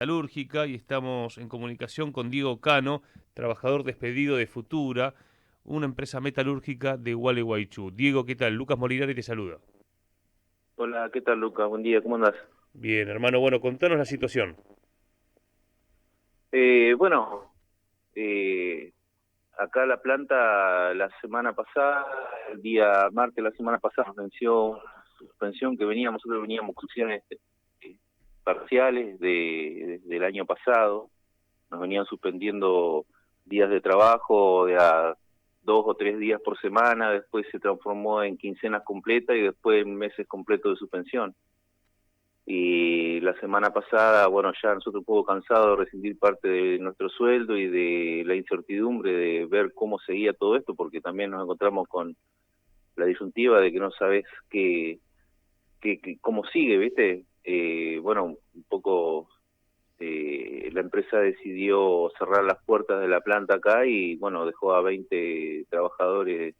Metalúrgica y estamos en comunicación con Diego Cano, trabajador despedido de Futura, una empresa metalúrgica de Gualeguaychú. Diego, ¿qué tal? Lucas Molinari te saluda. Hola, ¿qué tal, Luca? Buen día, ¿cómo andás? Bien, hermano, bueno, contanos la situación. Bueno, acá la planta la semana pasada, el día martes de la semana pasada, nos venció una suspensión que nosotros veníamos con acciones parciales desde el año pasado, nos venían suspendiendo días de trabajo de a 2 o 3 días por semana, después se transformó en quincenas completas y después en meses completos de suspensión. Y la semana pasada, bueno, ya nosotros un poco cansados de rescindir parte de nuestro sueldo y de la incertidumbre de ver cómo seguía todo esto, porque también nos encontramos con la disyuntiva de que no sabes cómo sigue, ¿viste? Bueno, un poco la empresa decidió cerrar las puertas de la planta acá y, bueno, dejó a 20 trabajadores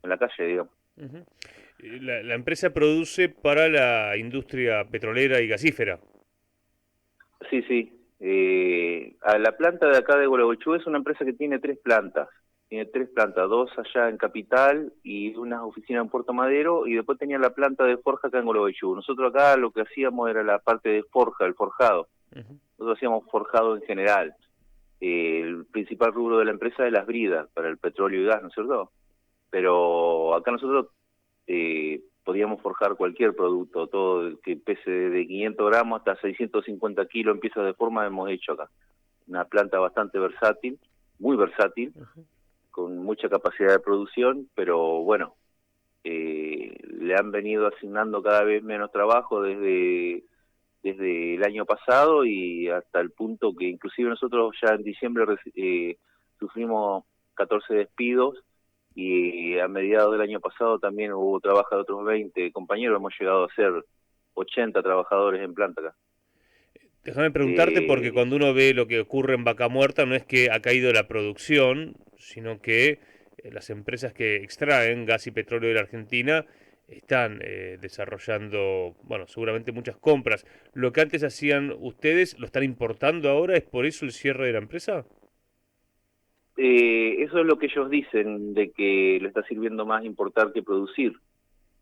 en la calle, digamos. Ujú. La empresa produce para la industria petrolera y gasífera. Sí, sí. A la planta de acá de Gualeguaychú es una empresa que tiene tres plantas. Tiene tres plantas, dos allá en Capital y unas oficinas en Puerto Madero, y después tenía la planta de forja acá en Gualeguaychú. Nosotros acá lo que hacíamos era la parte de forja, el forjado. Ujú. Nosotros hacíamos forjado en general. El principal rubro de la empresa es las bridas para el petróleo y gas, ¿no es cierto? Pero acá nosotros podíamos forjar cualquier producto, todo el que pese de 500 gramos hasta 650 kilos en piezas de forma hemos hecho acá. Una planta bastante versátil, muy versátil, con mucha capacidad de producción, pero bueno, le han venido asignando cada vez menos trabajo desde el año pasado y hasta el punto que inclusive nosotros ya en diciembre sufrimos 14 despidos y a mediados del año pasado también hubo trabajo de otros 20 compañeros, hemos llegado a ser 80 trabajadores en planta acá. Déjame preguntarte porque Eh, cuando uno ve lo que ocurre en Vaca Muerta no es que ha caído la producción, sino que las empresas que extraen gas y petróleo de la Argentina están desarrollando, bueno, seguramente muchas compras. Lo que antes hacían ustedes, ¿lo están importando ahora? ¿Es por eso el cierre de la empresa? eso es lo que ellos dicen, de que le está sirviendo más importar que producir.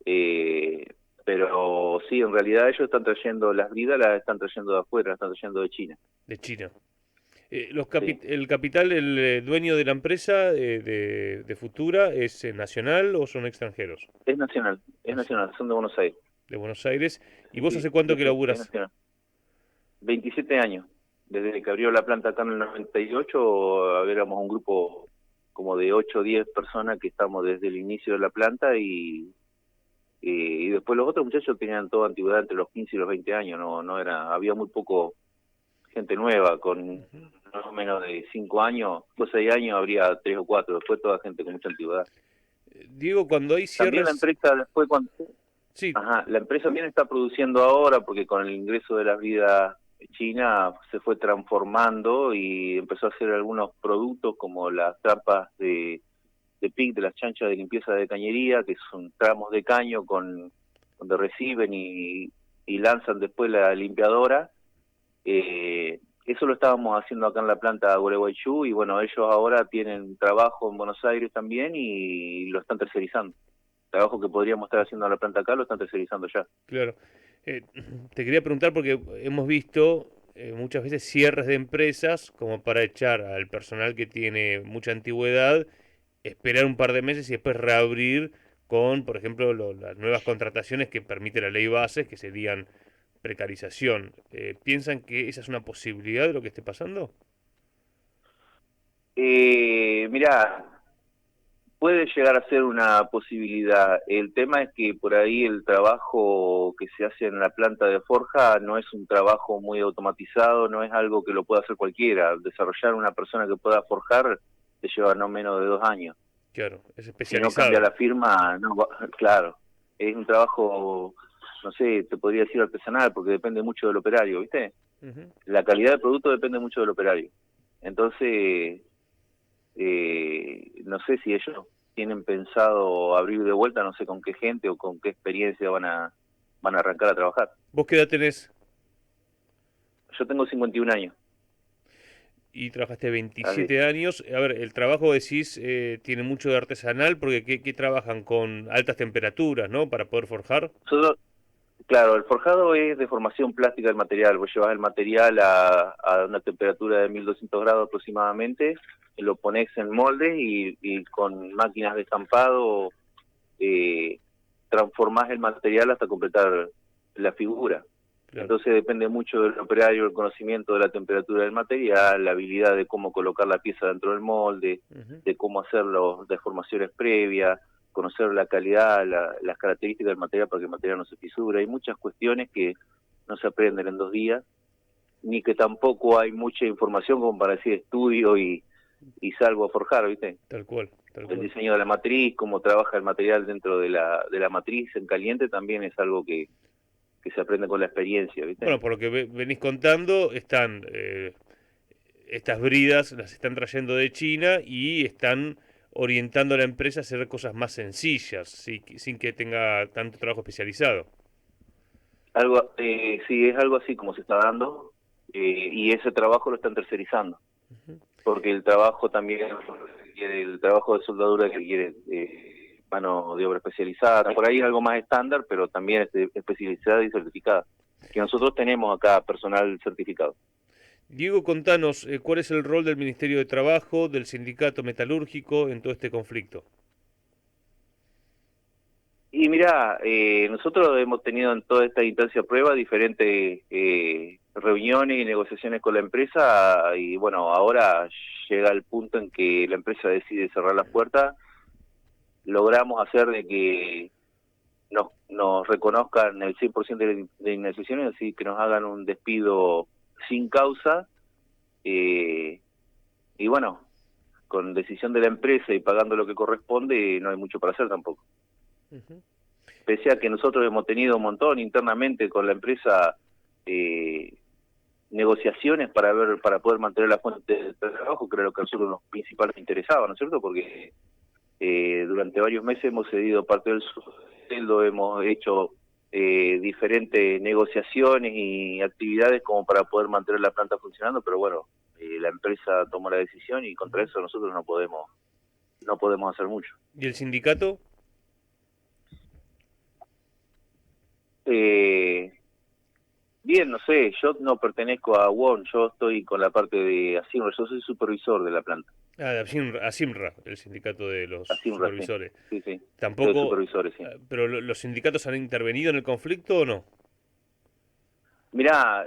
Eh, pero sí, en realidad ellos están trayendo las bridas, las están trayendo de afuera, las están trayendo de China. De China. Sí, ¿El capital, el dueño de la empresa de Futura es nacional o son extranjeros? es Nacional. nacional, son de Buenos Aires. De Buenos Aires. ¿Y Sí, vos sí, hace cuánto sí, que sí, es laburas? nacional. 27 años, desde que abrió la planta acá en el 98, éramos un grupo como de 8 o 10 personas que estamos desde el inicio de la planta y después los otros muchachos tenían toda antigüedad entre los 15 y los 20 años, no era, había muy poco gente nueva, con Ujú. más o menos de 5 años, o 6 años habría 3 o 4, después toda gente con mucha antigüedad. Diego, cuando hay También la cierres, empresa después cuando sí, Ajá, la empresa también está produciendo ahora porque con el ingreso de las vidas china se fue transformando y empezó a hacer algunos productos como las trampas de PIC, de las chanchas de limpieza de cañería, que son tramos de caño donde reciben y lanzan después la limpiadora. Eso lo estábamos haciendo acá en la planta de Gualeguaychú y bueno, ellos ahora tienen trabajo en Buenos Aires también y lo están tercerizando. Trabajo que podríamos estar haciendo en la planta acá lo están tercerizando ya. claro. Eh, Te quería preguntar porque hemos visto muchas veces cierres de empresas como para echar al personal que tiene mucha antigüedad, esperar un par de meses y después reabrir con, por ejemplo, las nuevas contrataciones que permite la ley bases, que serían precarización. ¿Piensan que esa es una posibilidad de lo que esté pasando? Mirá, puede llegar a ser una posibilidad. El tema es que por ahí el trabajo que se hace en la planta de forja no es un trabajo muy automatizado, no es algo que lo pueda hacer cualquiera. Desarrollar una persona que pueda forjar te lleva no menos de 2 años. Claro, es Si no cambia especializado. la firma, no, claro, es un trabajo, no sé, te podría decir artesanal, porque depende mucho del operario, ¿viste? Ujú. La calidad del producto depende mucho del operario. Entonces, no sé si ellos tienen pensado abrir de vuelta, no sé con qué gente o con qué experiencia van a arrancar a trabajar. ¿Vos qué edad tenés? Yo tengo 51 años. Y trabajaste Así. 27 años. A ver, el trabajo decís tiene mucho de artesanal porque ¿qué trabajan con altas temperaturas, ¿no? Para poder forjar. Nosotros, claro, el forjado es de formación plástica del material. Vos llevas el material a una temperatura de 1200 grados aproximadamente, y lo pones en molde y con máquinas de estampado eh, transformás el material hasta completar la figura. Claro. Entonces depende mucho del operario, el conocimiento de la temperatura del material, la habilidad de cómo colocar la pieza dentro del molde, Ujú. de cómo hacer las deformaciones previas, conocer la calidad, las características del material para que el material no se fisure. Hay muchas cuestiones que no se aprenden en 2 días, ni que tampoco hay mucha información como para decir estudio y salgo a forjar, ¿viste? Tal cual, tal El cual. diseño de la matriz, cómo trabaja el material dentro de la matriz en caliente también es algo que se aprende con la experiencia, ¿viste? Bueno, por lo que venís contando, están estas bridas las están trayendo de China y están orientando a la empresa a hacer cosas más sencillas, sin que tenga tanto trabajo especializado. Algo, sí, es algo así como se está dando, y ese trabajo lo están tercerizando, Ujú. porque el trabajo también requiere, el trabajo de soldadura requiere mano de obra especializada, por ahí es algo más estándar, pero también especializada y certificada, que nosotros tenemos acá personal certificado. Diego, contanos, ¿cuál es el rol del Ministerio de Trabajo, del sindicato metalúrgico en todo este conflicto? Y mira, nosotros hemos tenido en toda esta instancia prueba diferentes reuniones y negociaciones con la empresa y bueno, ahora llega el punto en que la empresa decide cerrar las puertas. Logramos hacer de que nos reconozcan el 100% de indemnizaciones, así que nos hagan un despido sin causa, eh, y bueno, con decisión de la empresa y pagando lo que corresponde, no hay mucho para hacer tampoco. Ujú. Pese a que nosotros hemos tenido un montón internamente con la empresa, eh, negociaciones para poder mantener la fuente de trabajo, creo que a nosotros nos principalmente interesaba, ¿no es cierto? Porque durante varios meses hemos cedido parte del sueldo, hemos hecho diferentes negociaciones y actividades como para poder mantener la planta funcionando, pero bueno, la empresa tomó la decisión y contra Ujú. eso nosotros no podemos hacer mucho. ¿Y el sindicato? Eh, Bien, no sé, yo no pertenezco a WON, yo estoy con la parte de ASIMRA, yo soy supervisor de la planta, Ah, de ASIMRA, el sindicato de los ASIMRA, sí, supervisores. sí, sí, de Tampoco, supervisores, sí. pero los sindicatos han intervenido en el conflicto o no? Mirá,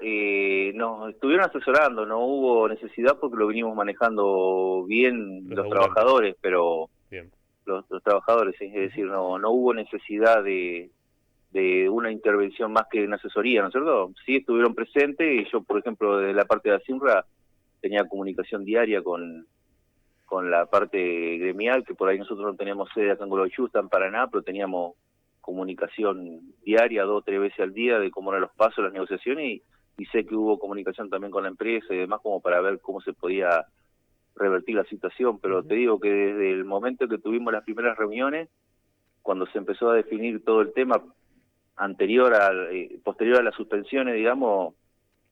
nos estuvieron asesorando, no hubo necesidad porque lo venimos manejando bien Los los laburantes. trabajadores, pero Bien. los trabajadores, sí, es Ujú. decir, no hubo necesidad de una intervención más que una asesoría, ¿no es cierto? Sí estuvieron presentes y yo, por ejemplo, de la parte de ASIMRA tenía comunicación diaria con la parte gremial, que por ahí nosotros no teníamos sede acá en Gualeguaychú, en Paraná, pero teníamos comunicación diaria, 2 o 3 veces al día, de cómo eran los pasos, las negociaciones, y sé que hubo comunicación también con la empresa y demás, como para ver cómo se podía revertir la situación, pero te Ujú. digo que desde el momento que tuvimos las primeras reuniones, cuando se empezó a definir todo el tema posterior a las suspensiones, digamos,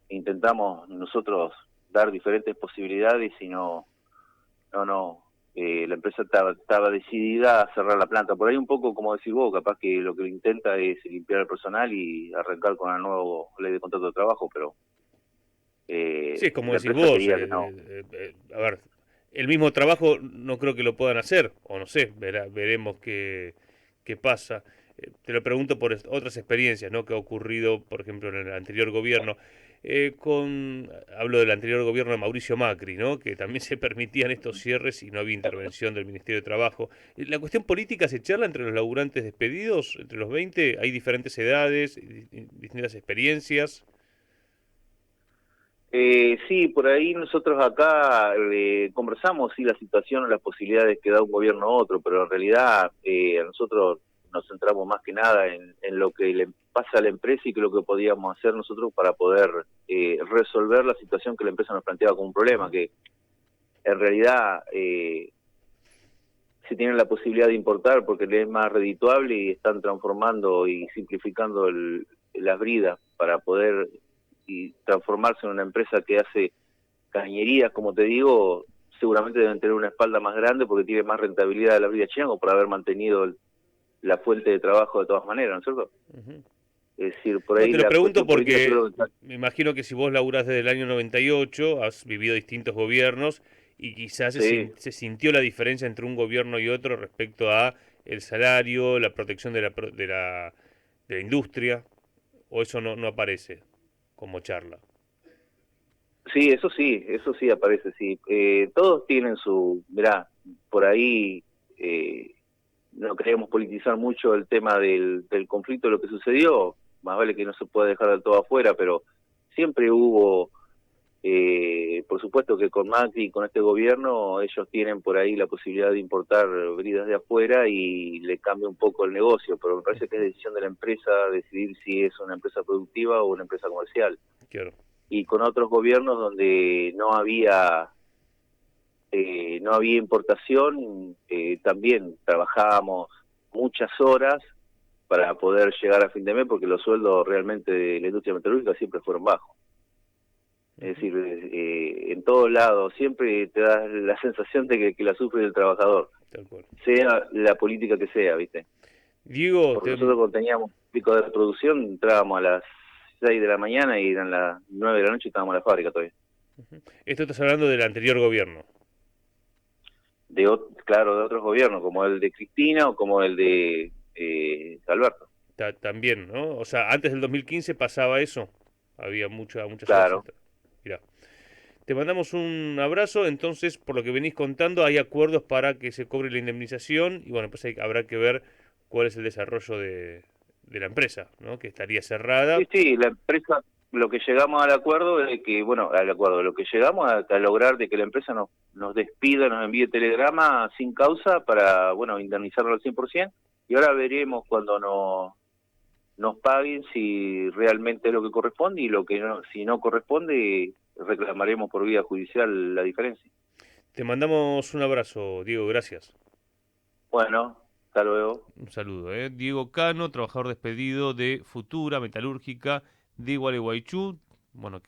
intentamos nosotros dar diferentes posibilidades y no, la empresa estaba decidida a cerrar la planta. Por ahí un poco, como decís vos, capaz que lo que intenta es limpiar el personal y arrancar con la nueva ley de contrato de trabajo, pero Sí, como la decís empresa vos, quería que no. a ver, el mismo trabajo no creo que lo puedan hacer, o no sé, veremos qué pasa. Te lo pregunto por otras experiencias, ¿no? Que ha ocurrido, por ejemplo, en el anterior gobierno. Hablo del anterior gobierno de Mauricio Macri, ¿no? Que también se permitían estos cierres y no había intervención del Ministerio de Trabajo. La cuestión política se charla entre los laburantes despedidos, entre los 20, hay diferentes edades, distintas experiencias. Sí, por ahí nosotros acá conversamos sí la situación, las posibilidades que da un gobierno a otro, pero en realidad nosotros nos centramos más que nada en lo que le pasa a la empresa y que lo que podíamos hacer nosotros para poder resolver la situación que la empresa nos planteaba como un problema, Ujú. que en realidad si tienen la posibilidad de importar porque les es más redituable y están transformando y simplificando las bridas para poder y transformarse en una empresa que hace cañerías, como te digo, seguramente deben tener una espalda más grande porque tiene más rentabilidad de la brida Chiango por haber mantenido la fuente de trabajo de todas maneras, ¿no es cierto? Ujú. Es decir, por No, ahí te lo la pregunto cuestión política yo porque creo que... me imagino que si vos laburás desde el año 98, has vivido distintos gobiernos y quizás Sí, se sintió la diferencia entre un gobierno y otro respecto a el salario, la protección de la industria, o eso no aparece como charla. sí, eso sí aparece, sí. Todos tienen su... Mirá, por ahí eh, no queremos politizar mucho el tema del conflicto, lo que sucedió, más vale que no se puede dejar del todo afuera, pero siempre hubo, por supuesto que con Macri, con este gobierno, ellos tienen por ahí la posibilidad de importar bridas de afuera y le cambia un poco el negocio, pero me parece que es decisión de la empresa decidir si es una empresa productiva o una empresa comercial. Claro. Y con otros gobiernos donde no había importación, también trabajábamos muchas horas para poder llegar a fin de mes porque los sueldos realmente de la industria metalúrgica siempre fueron bajos. Es Ujú. decir, en todos lados siempre te da la sensación de que la sufre el trabajador, Tal cual. sea la política que sea, ¿viste? Diego, Porque nosotros cuando teníamos pico de producción entrábamos a las 6 de la mañana y eran las 9 de la noche y estábamos en la fábrica todavía. esto estás hablando del anterior gobierno. Claro, de otros gobiernos, como el de Cristina o como el de Alberto. También, ¿no? O sea, antes del 2015 pasaba eso. Había muchas horas Claro. extra. Mirá. Te mandamos un abrazo. Entonces, por lo que venís contando, hay acuerdos para que se cobre la indemnización. Y bueno, pues habrá que ver cuál es el desarrollo de la empresa, ¿no? Que estaría Sí, cerrada. sí, la empresa, lo que llegamos al acuerdo es que, bueno, al acuerdo, lo que llegamos a lograr de que la empresa nos despida, nos envíe telegrama sin causa para, bueno, indemnizarlo al 100%, y ahora veremos cuando nos paguen si realmente es lo que corresponde y lo que no, si no corresponde, reclamaremos por vía judicial la diferencia. Te mandamos un abrazo, Diego. Gracias. Bueno, hasta luego. Un saludo, ¿eh? Diego Cano, trabajador despedido de Futura Metalúrgica de Gualeguaychú. Bueno, que